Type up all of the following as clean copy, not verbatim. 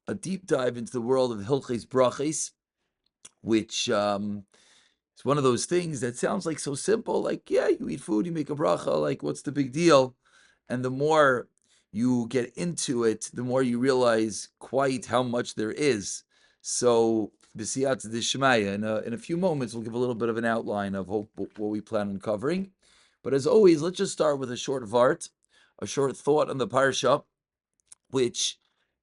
a deep dive into the world of Hilchos Brachos, which is one of those things that sounds like so simple. Like, yeah, you eat food, you make a bracha. Like, what's the big deal? And the more you get into it, the more you realize quite how much there is. So, b'siyat d'shmaya, in a few moments, we'll give a little bit of an outline of what we plan on covering. But as always, let's just start with a short vart, a short thought on the parsha, which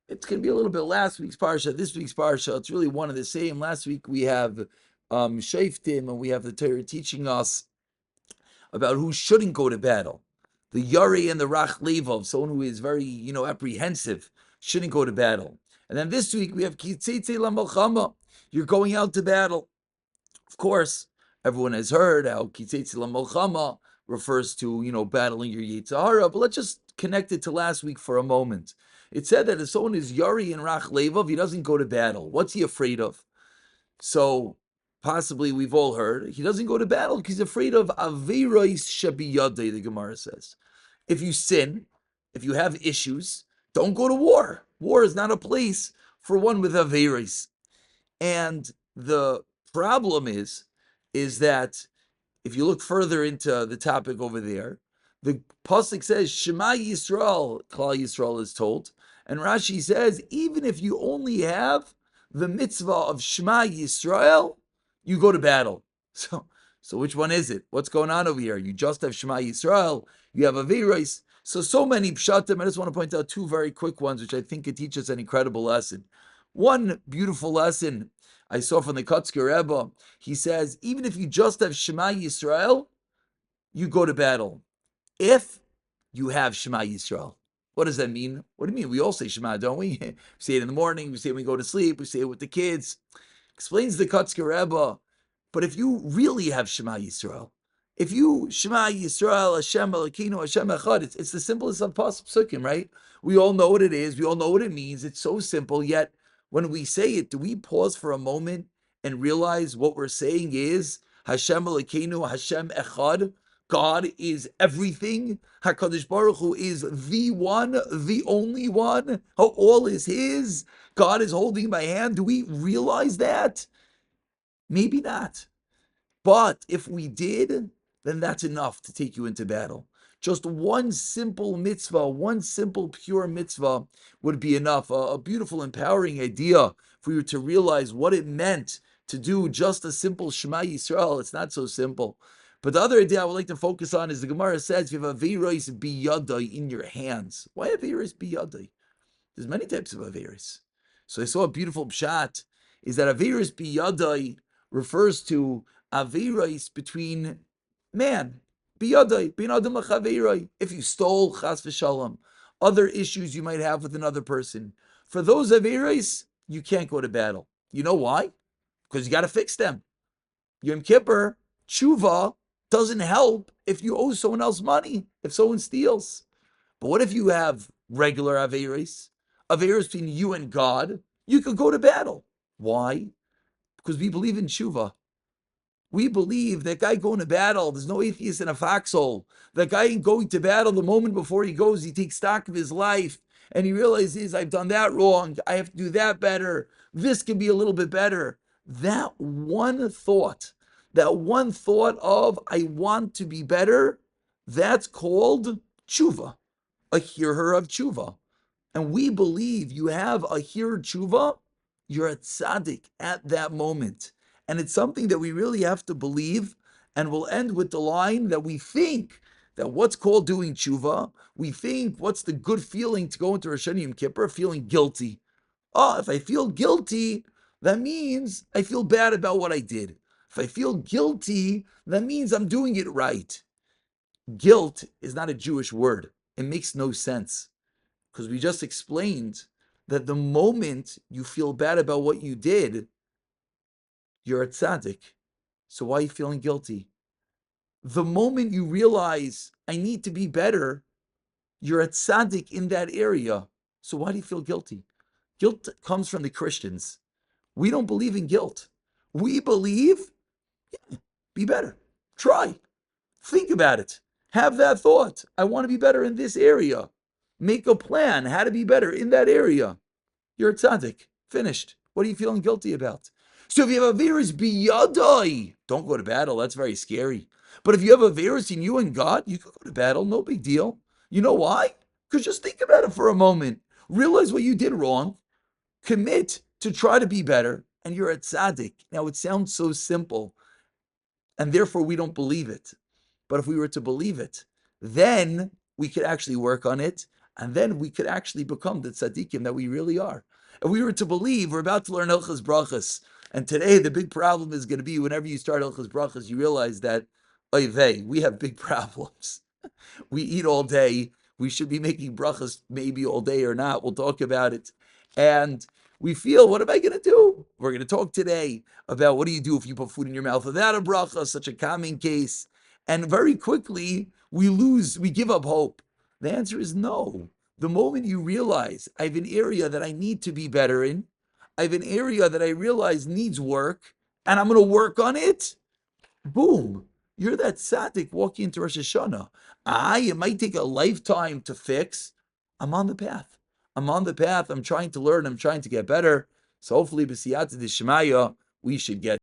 it's going to be a little bit last week's parsha, this week's parsha. It's really one of the same. Last week we have Shaftim, and we have the Torah teaching us about who shouldn't go to battle. The Yari and the Rach Levov, someone who is very, apprehensive, shouldn't go to battle. And then this week we have Kitzitzi Lamalchama. You're going out to battle. Of course, everyone has heard how Kitzitzi Lamalchama refers to, battling your Yitzhahara, but let's just connect it to last week for a moment. It said that if someone is Yari and Rach Levov, he doesn't go to battle. What's he afraid of? So possibly we've all heard he doesn't go to battle because he's afraid of Averos Shabiyadeh, the Gemara says. If you sin, if you have issues, don't go to war. War is not a place for one with Averos. And the problem is that if you look further into the topic over there, the pasuk says Shema Yisrael, Klal Yisrael is told, and Rashi says even if you only have the mitzvah of Shema Yisrael, you go to battle. So which one is it? What's going on over here? You just have Shema Yisrael, you have Averos. So many pshatim. I just want to point out two very quick ones, which I think could teach us an incredible lesson. One beautiful lesson I saw from the Kotzker Rebbe. He says, even if you just have Shema Yisrael, you go to battle. If you have Shema Yisrael. What does that mean? What do you mean? We all say Shema, don't we? We say it in the morning, we say it when we go to sleep, we say it with the kids. Explains the Kotzker Rebbe. But if you really have Shema Yisrael, if you Shema Yisrael, Hashem Elokeinu, Hashem Echad, it's the simplest of psukim, right? We all know what it is. We all know what it means. It's so simple. Yet when we say it, do we pause for a moment and realize what we're saying is Hashem Elokeinu, Hashem Echad? God is everything. HaKadosh Baruch Hu is the one, the only one. All is His. God is holding my hand. Do we realize that? Maybe not. But if we did, then that's enough to take you into battle. Just one simple mitzvah, one simple pure mitzvah would be enough. A beautiful, empowering idea for you to realize what it meant to do just a simple Shema Yisrael. It's not so simple. But the other idea I would like to focus on is the Gemara says, you have Averos biyadai in your hands. Why Averos biyadai? There's many types of Averos. So I saw a beautiful pshat, is that Averos biyadai refers to Averos between man. Biyadai, bin adam l'chaverai. If you stole, chas v'shalom. Other issues you might have with another person. For those Averos, you can't go to battle. You know why? Because you got to fix them. Yom Kippur, tshuva, doesn't help if you owe someone else money, if someone steals. But what if you have regular Averos? Averos between you and God, you could go to battle. Why? Because we believe in tshuva. We believe that guy going to battle, there's no atheist in a foxhole. That guy ain't going to battle the moment before he goes, he takes stock of his life and he realizes, I've done that wrong, I have to do that better, this can be a little bit better. That one thought of, I want to be better, that's called tshuva, a hearer of tshuva. And we believe you have a hearer tshuva, you're a tzaddik at that moment. And it's something that we really have to believe. And we'll end with the line that we think that what's called doing tshuva, we think what's the good feeling to go into Rosh Hashanah Yom Kippur, feeling guilty. Oh, if I feel guilty, that means I feel bad about what I did. If I feel guilty, that means I'm doing it right. Guilt is not a Jewish word. It makes no sense. Because we just explained that the moment you feel bad about what you did, you're a tzaddik. So why are you feeling guilty? The moment you realize, I need to be better, you're a tzaddik in that area. So why do you feel guilty? Guilt comes from the Christians. We don't believe in guilt. We believe, be better. Try. Think about it. Have that thought. I want to be better in this area. Make a plan how to be better in that area. you're a tzaddik. Finished. What are you feeling guilty about? So if you have a virus biyadai, don't go to battle. That's very scary. But if you have a virus in you and God, you can go to battle. No big deal. You know why? Because just think about it for a moment. Realize what you did wrong. Commit to try to be better. And you're a tzaddik. Now, it sounds so simple. And therefore, we don't believe it. But if we were to believe it, then we could actually work on it. And then we could actually become the tzaddikim that we really are. If we were to believe, we're about to learn Hilchas Brachas. And today, the big problem is going to be whenever you start Hilchas Brachas, you realize that, oy vey, we have big problems. We eat all day. We should be making brachas maybe all day or not. We'll talk about it. And we feel, what am I going to do? We're going to talk today about what do you do if you put food in your mouth without a bracha, such a common case. And very quickly, we give up hope. The answer is no. The moment you realize I have an area that I need to be better in, I have an area that I realize needs work, and I'm going to work on it, boom, you're that tzaddik walking into Rosh Hashanah. It might take a lifetime to fix. I'm on the path. I'm on the path. I'm trying to learn. I'm trying to get better. So hopefully, b'siyata d'shmaya, we should get